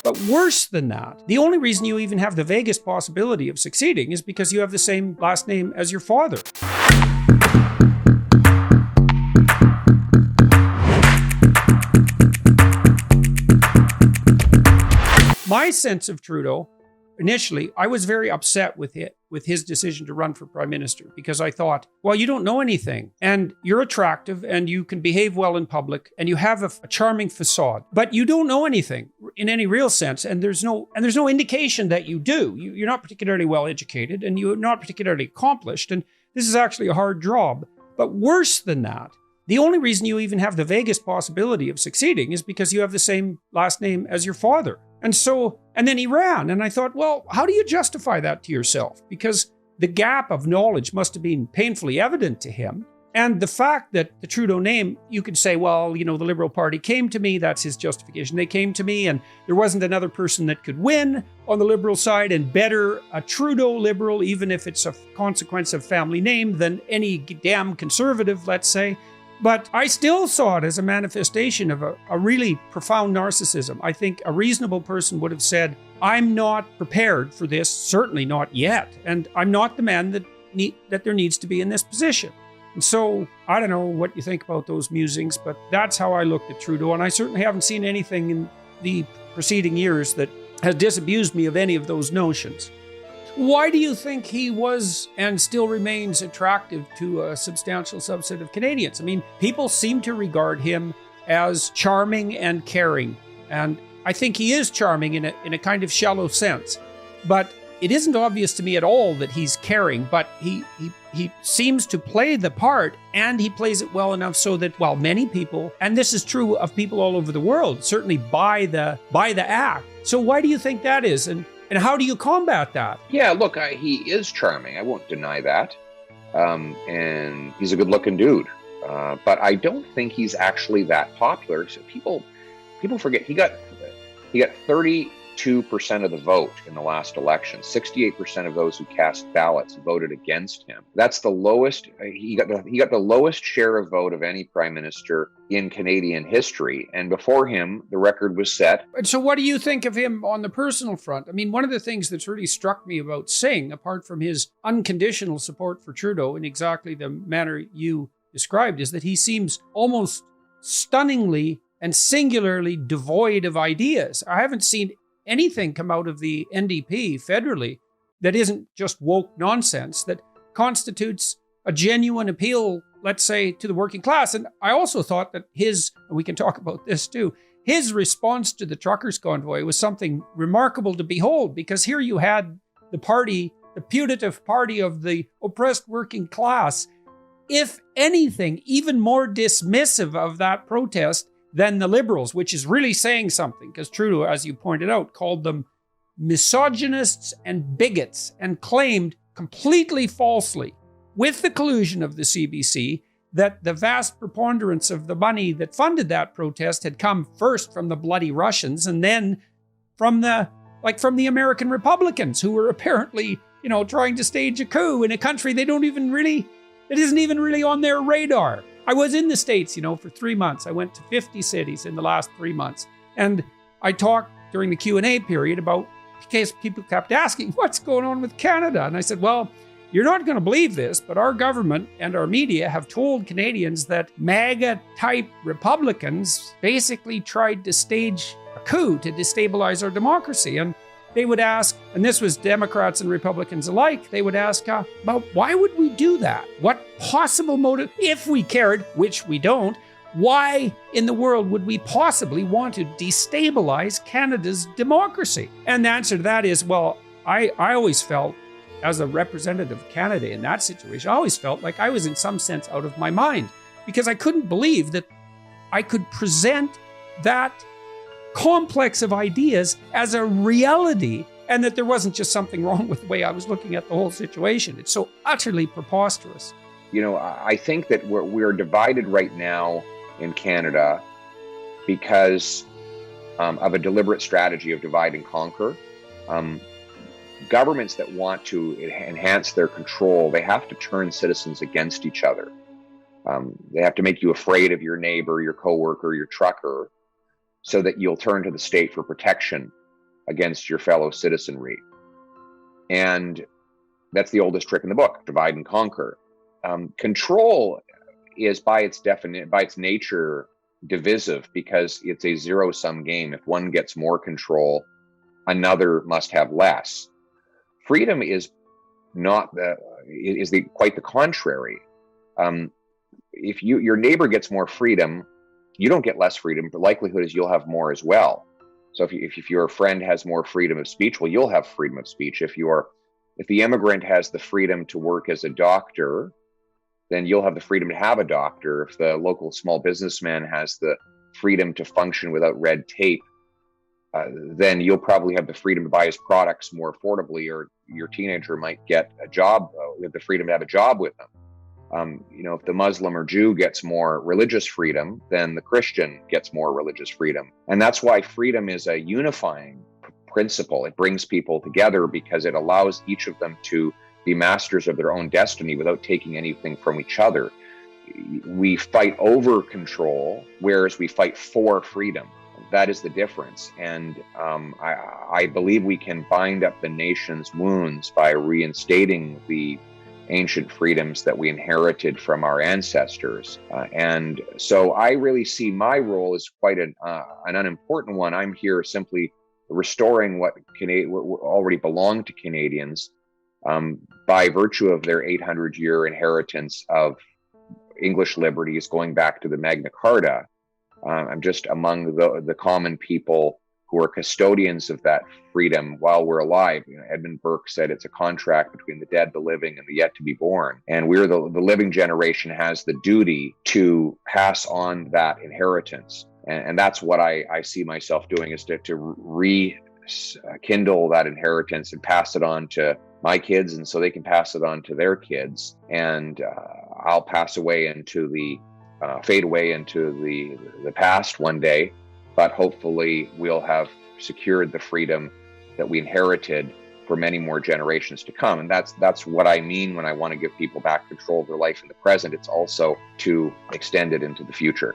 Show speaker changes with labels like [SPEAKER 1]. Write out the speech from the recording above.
[SPEAKER 1] But worse than that, the only reason you even have the vaguest possibility of succeeding is because you have the same last name as your father. My sense of Trudeau, initially, I was very upset with his decision to run for prime minister, because I thought, well, you don't know anything, and you're attractive, and you can behave well in public, and you have a charming facade, but you don't know anything in any real sense, and there's no indication that you do. You're not particularly well educated, and you're not particularly accomplished, and this is actually a hard job. But worse than that, the only reason you even have the vaguest possibility of succeeding is because you have the same last name as your father. And then he ran, and I thought, well, how do you justify that to yourself? Because the gap of knowledge must have been painfully evident to him. And the fact that the Trudeau name, you could say, well, the Liberal Party came to me, that's his justification. They came to me, and there wasn't another person that could win on the Liberal side, and better a Trudeau Liberal, even if it's a consequence of family name, than any damn Conservative, let's say. But I still saw it as a manifestation of a really profound narcissism. I think a reasonable person would have said, I'm not prepared for this, certainly not yet. And I'm not the man that there needs to be in this position. And so I don't know what you think about those musings, but that's how I looked at Trudeau. And I certainly haven't seen anything in the preceding years that has disabused me of any of those notions. Why do you think he was and still remains attractive to a substantial subset of Canadians? I mean, people seem to regard him as charming and caring. And I think he is charming in a kind of shallow sense. But it isn't obvious to me at all that he's caring, but he seems to play the part, and he plays it well enough so that while many people, and this is true of people all over the world, certainly buy the act. So why do you think that is? And how do you combat that?
[SPEAKER 2] Yeah, look, he is charming. I won't deny that. And he's a good-looking dude. But I don't think he's actually that popular. So people forget he got 32% of the vote in the last election. 68% of those who cast ballots voted against him. That's the lowest. He got the lowest share of vote of any prime minister in Canadian history. And before him, the record was set.
[SPEAKER 1] And so what do you think of him on the personal front? I mean, one of the things that's really struck me about Singh, apart from his unconditional support for Trudeau in exactly the manner you described, is that he seems almost stunningly and singularly devoid of ideas. I haven't seen anything come out of the NDP federally that isn't just woke nonsense, that constitutes a genuine appeal, let's say, to the working class. And I also thought that and we can talk about this too, his response to the truckers' convoy was something remarkable to behold, because here you had the putative party of the oppressed working class, if anything, even more dismissive of that protest than the Liberals, which is really saying something, because Trudeau, as you pointed out, called them misogynists and bigots, and claimed completely falsely, with the collusion of the CBC, that the vast preponderance of the money that funded that protest had come first from the bloody Russians, and then from the American Republicans, who were apparently, trying to stage a coup in a country it isn't even really on their radar. I was in the States, for 3 months. I went to 50 cities in the last 3 months. And I talked during the Q&A period about, because people kept asking, what's going on with Canada? And I said, well, you're not going to believe this, but our government and our media have told Canadians that MAGA-type Republicans basically tried to stage a coup to destabilize our democracy. And they would ask, and this was Democrats and Republicans alike, they would ask, about why would we do that? What possible motive, if we cared, which we don't, why in the world would we possibly want to destabilize Canada's democracy? And the answer to that is, well, I always felt, as a representative of Canada in that situation, I always felt like I was in some sense out of my mind, because I couldn't believe that I could present that complex of ideas as a reality, and that there wasn't just something wrong with the way I was looking at the whole situation. It's so utterly preposterous.
[SPEAKER 2] I think that we're divided right now in Canada because of a deliberate strategy of divide and conquer. Governments that want to enhance their control, they have to turn citizens against each other. They have to make you afraid of your neighbor, your coworker, your trucker, so that you'll turn to the state for protection. against your fellow citizenry. And that's the oldest trick in the book, divide and conquer. Control is by its nature divisive, because it's a zero-sum game. If one gets more control, another must have less. Freedom is quite the contrary. If your neighbor gets more freedom, you don't get less freedom. The likelihood is you'll have more as well. So if your friend has more freedom of speech, well, you'll have freedom of speech. If the immigrant has the freedom to work as a doctor, then you'll have the freedom to have a doctor. If the local small businessman has the freedom to function without red tape, then you'll probably have the freedom to buy his products more affordably, or your teenager might get a job, with the freedom to have a job with them. If the Muslim or Jew gets more religious freedom, then the Christian gets more religious freedom. And that's why freedom is a unifying principle. It brings people together because it allows each of them to be masters of their own destiny without taking anything from each other. We fight over control, whereas we fight for freedom. That is the difference. And I believe we can bind up the nation's wounds by reinstating the ancient freedoms that we inherited from our ancestors. And so I really see my role as quite an unimportant one. I'm here simply restoring what already belonged to Canadians by virtue of their 800-year inheritance of English liberties going back to the Magna Carta. I'm just among the common people who are custodians of that freedom while we're alive. Edmund Burke said it's a contract between the dead, the living, and the yet to be born. And we're the living generation has the duty to pass on that inheritance. And that's what I see myself doing, is to rekindle that inheritance and pass it on to my kids, and so they can pass it on to their kids. And I'll pass away into fade away into the past one day, but hopefully we'll have secured the freedom that we inherited for many more generations to come. And that's what I mean when I want to give people back control of their life in the present. It's also to extend it into the future.